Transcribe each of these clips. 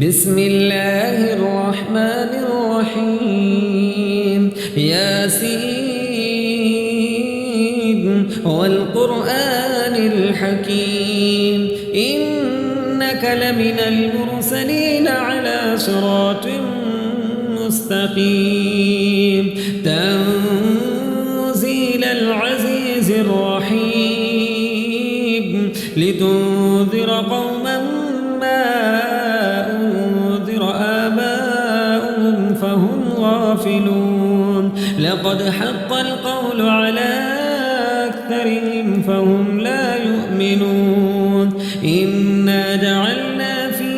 بسم الله الرحمن الرحيم ياسين والقرآن الحكيم إنك لمن المرسلين على صراط مستقيم تنزيل العزيز الرحيم لتنذر قوما ما أنذر آباؤهم فهم غافلون لقد حق القول على أكثرهم فهم لا يؤمنون إنا جعلنا في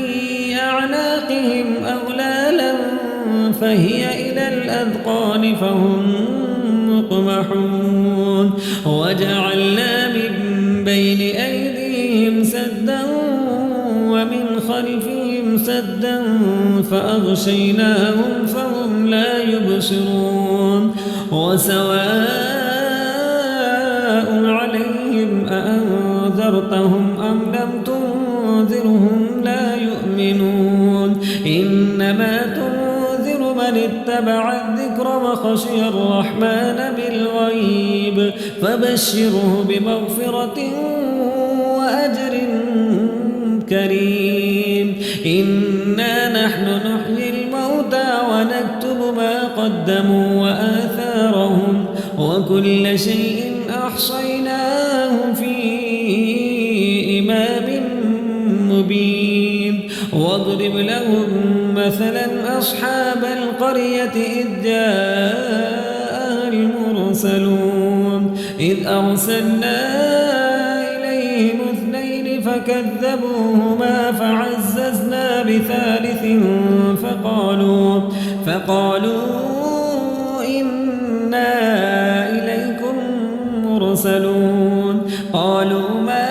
أعناقهم أغلالا فهي إلى الأذقان فهم مقمحون وجعلنا من بين أيديهم سدا ومن خلفهم سدا فأغشيناهم فهم لا يبصرون وسواء عليهم أأنذرتهم أم لم تنذرهم لا يؤمنون إنما تنذر من اتبع الذكر وخشي الرحمن بالغيب فبشره بمغفرة وأجر كريم إنا نحن نحيي الموتى ونكتب ما قدموا وآثارهم وكل شيء أحصيناه في إمام مبين واضرب لهم مثلا أصحاب القرية إذ جاءها المرسلون إذ أرسلنا إليهم اثنين فكذبوهما فعززنا بثالث فقالوا إنا إليكم مرسلون قالوا ما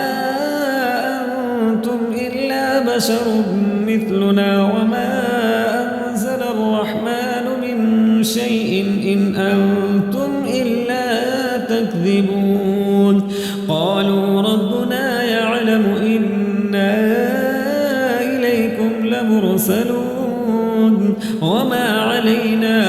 أنتم إلا بشر مثلنا وما أنزل الرحمن من شيء إن أنتم إلا تكذبون قالوا ربنا يعلم إنا إليكم لمرسلون وما علينا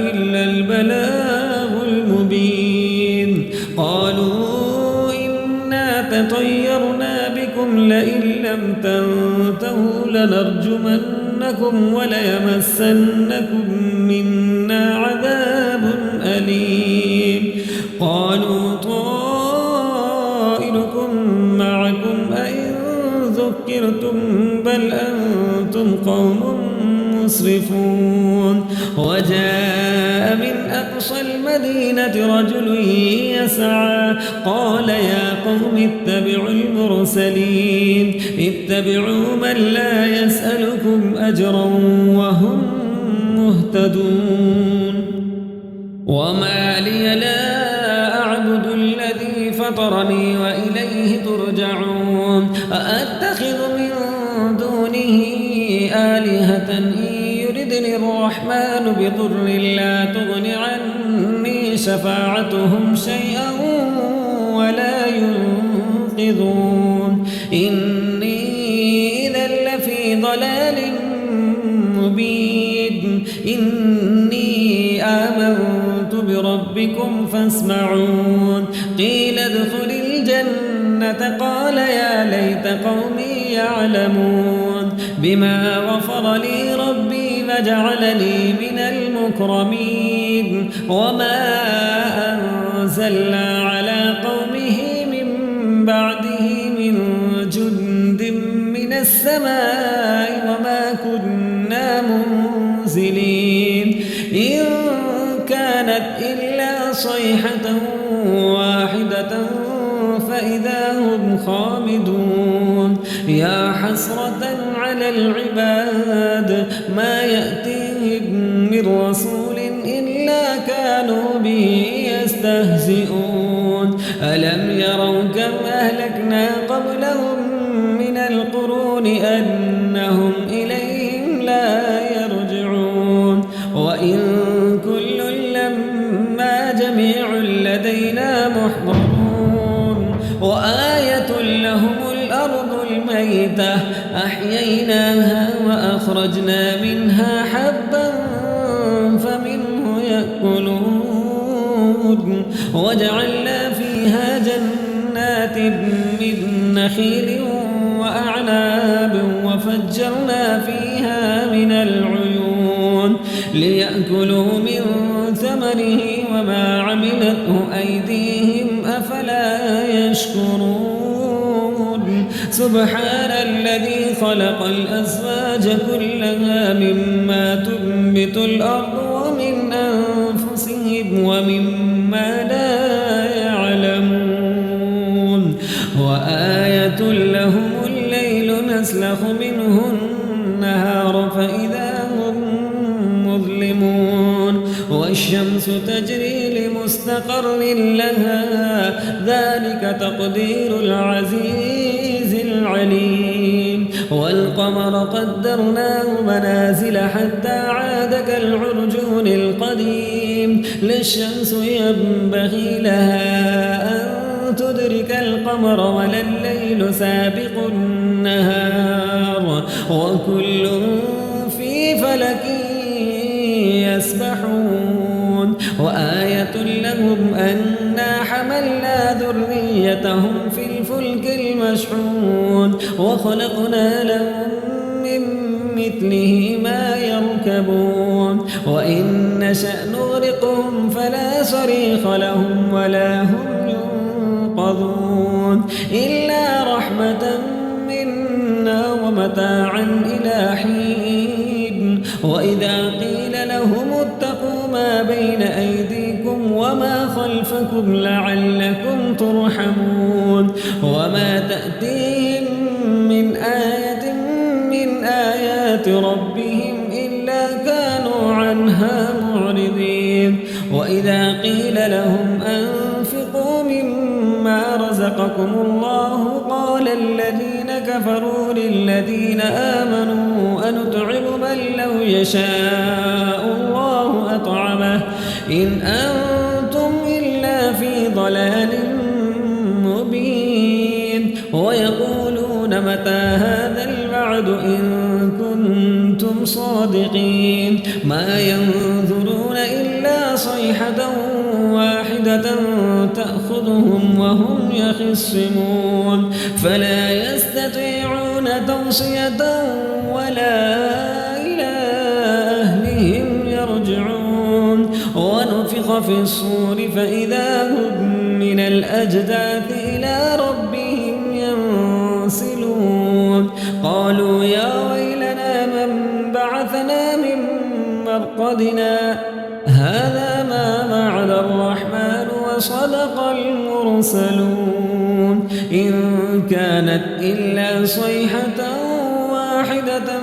إلا البلاغ المبين قالوا إنا تطيرنا بكم لئن لم تنتهوا لنرجمنكم وليمسنكم منا عذاب أليم قالوا طائركم معكم أئن ذكرتم بل أنتم قوم مسرفون وجاء من أقصى المدينة رجل يسعى قال يا قوم اتبعوا المرسلين اتبعوا من لا يسألكم أجرا وهم مهتدون وما لي لا أعبد الذي فطرني وإليه ترجعون أأتخذ من دونه آلهة إن يردني الرحمن بضر لا تغن عني شفاعتهم شيئا ولا ينقذون إني إذا لفي ضلال مبين إني آمنت بربكم فاسمعون قيل ادخل الجنة قال يا ليت قومي يعلمون بما غفر لي ربي فجعلني من المكرمين وما أنزلنا على قومه من بعده من جند من السماء وما كنا منزلين إن كانت إلا صيحة واحدة فإذا هم خامدون يا حسرة على العباد ما يأتيهم من رسول إلا كانوا به يستهزئون ألم يروا كم أهلكنا قبلهم من القرون أنهم إليهم لا يرجعون وإن كل لما جميع لدينا محضرون وآية لهم الأرض الميتة أحييناها فأخرجنا منها حبا فمنه يأكلون وجعلنا فيها جنات من نخيل وأعناب وفجرنا فيها من العيون ليأكلوا من ثمره وما عملته أيديهم أفلا يشكرون سبحان الذي خلق الأزواج كلها مما تنبت الأرض ومن أنفسهم ومما لا يعلمون وآية لهم الليل نسلخ منه النهار فإذا هم مظلمون والشمس تجري لمستقر لها ذلك تقدير العزيز العليم والقمر قدرناه منازل حتى عاد كالعرجون القديم لا الشمس ينبغي لها أن تدرك القمر ولا الليل سابق النهار وكل في فلك يسبحون وآية لهم أنا حملنا ذريتهم في الفلك المشحون وخلقنا لهم من مثله ما يركبون وإن نشأ نغرقهم فلا صريخ لهم ولا هم ينقذون إلا رحمة منا ومتاعا إلى حين وإذا قيل لهم اتقوا ما بين أيديكم وما خلفكم لعلكم ترحمون وما تأتيهم من آية من آيات ربهم إلا كانوا عنها معرضين وإذا قيل لهم أنفقوا مما رزقكم الله قال الذين كفروا للذين آمنوا أنطعم من لو يشاء الله أطعمه إن أنتم إلا في ضلال مبين ويقولون متى هذا الوعد إن كنتم صادقين ما ينظرون إلا صيحة واحدة تأخذهم وهم يخصمون فلا يستطيعون توصية ولا إلى أهلهم يرجعون ونفخ في الصور فإذا هم من الأجداث إلى ربهم ينسلون قالوا يا ويلنا من بعثنا من مرقدنا هذا ما وعد الرحمن وصدق المرسلون إن كانت إلا صيحة واحدة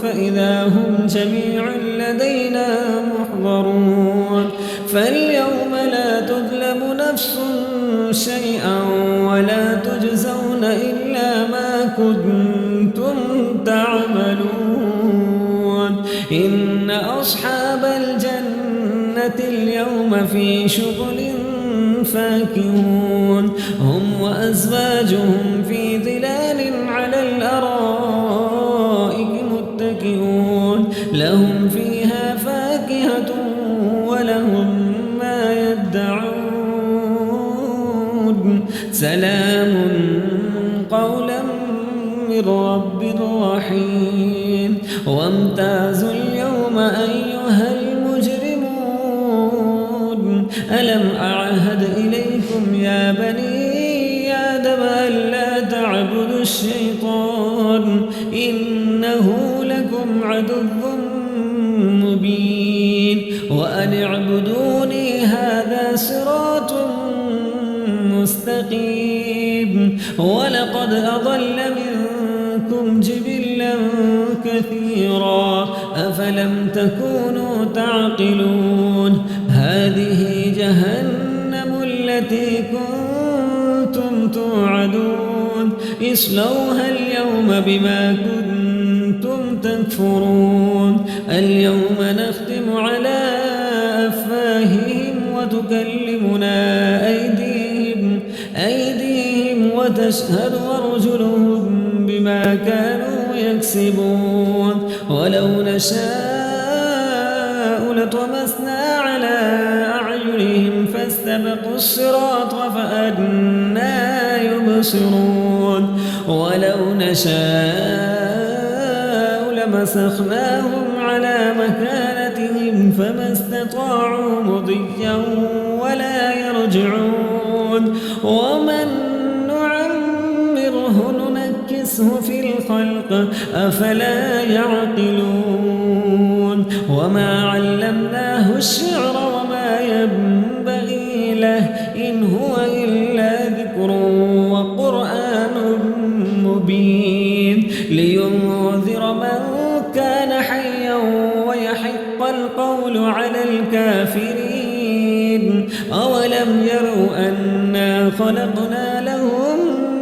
فإذا هم جميع لدينا محضرون فاليوم لا تظلم نفس شيئا ولا تجزون إلا ما كنتم تعملون إن أصحاب الجنة اليوم في شغل فاكهون هم وأزواجهم في ظلال على الأرائك متكئون لهم فيها فاكهة ولهم ما يدعون سلام قولا من رب رحيم وامتازوا اليوم أيها المجرمون ألم أعهد إليكم يا بني آدم ألا تعبدوا الشيطان إنه لكم عدو مبين وأن اعبدوني هذا صراط مستقيم ولقد أضل منكم جبلا كثيرا أفلم تكونوا تعقلون هذه جهنم التي كنتم توعدون اصلوها اليوم بما كنتم تكفرون اليوم نختم على أفواههم وتكلمنا أيديهم وتشهد أرجلهم بما كانوا يكسبون ولو نشاء لطمسنا على أعينهم فاستبقوا الصراط فأنى يبصرون ولو نشاء لمسخناهم على مكانتهم فما استطاعوا مضيا ولا يرجعون ومن نعمره ننكسه في الخلق أفلا يعقلون وما علمناه الشعر وما ينبغي له إن هو إلا ذكر وقرآن مبين لينذر من كان حيا ويحق القول على الكافرين أولم يروا أنا خلقنا لهم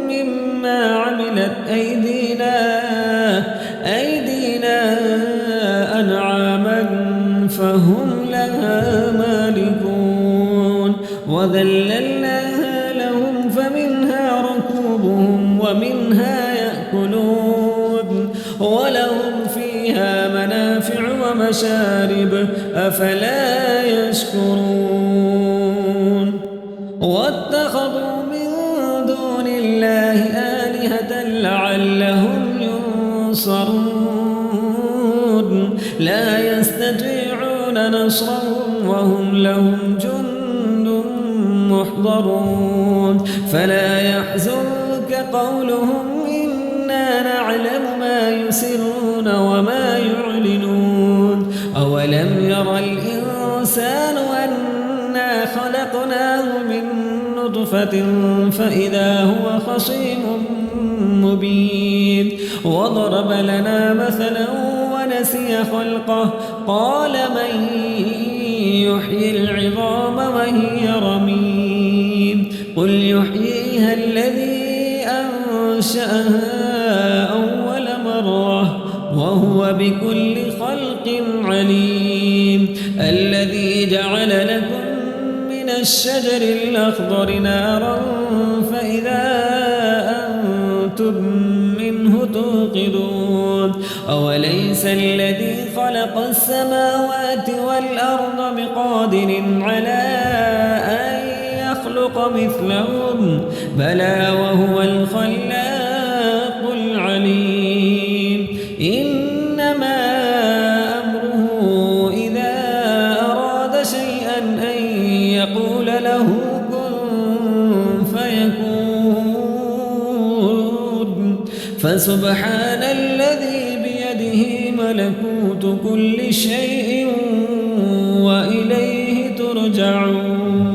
مما عملت أيدينا أنعاما فهم لها مالكون وذللناها لهم فمنها ركوبهم ومنها يأكلون ولهم فيها منافع ومشارب أفلا يشكرون واتخذوا من دون الله آلهة لعلهم ينصرون لا يستطيعون نصرهم وهم لهم جند محضرون فلا يحزنك قولهم إنا نعلم ما يسرون وما يعلنون أولم ير الإنسان أنا خلقناه من نطفة فإذا هو خصيم مبين وضرب لنا مثلا ونسي خلقه قال من يحيي العظام وهي رميم قل يحييها الذي أنشأها أول مرة وهو بكل خلق عليم الذي جعل لكم من الشجر الأخضر نارا فإذا أنتم منه توقدون أوليس الذي خلق السماوات والأرض بقادر على أن يخلق مثلهم بلى وهو الخلاق العليم إنما أمره إذا أراد شيئا أن يقول له كن فيكون فسبحان الذي بيده ملكوت كل شيء وإليه ترجعون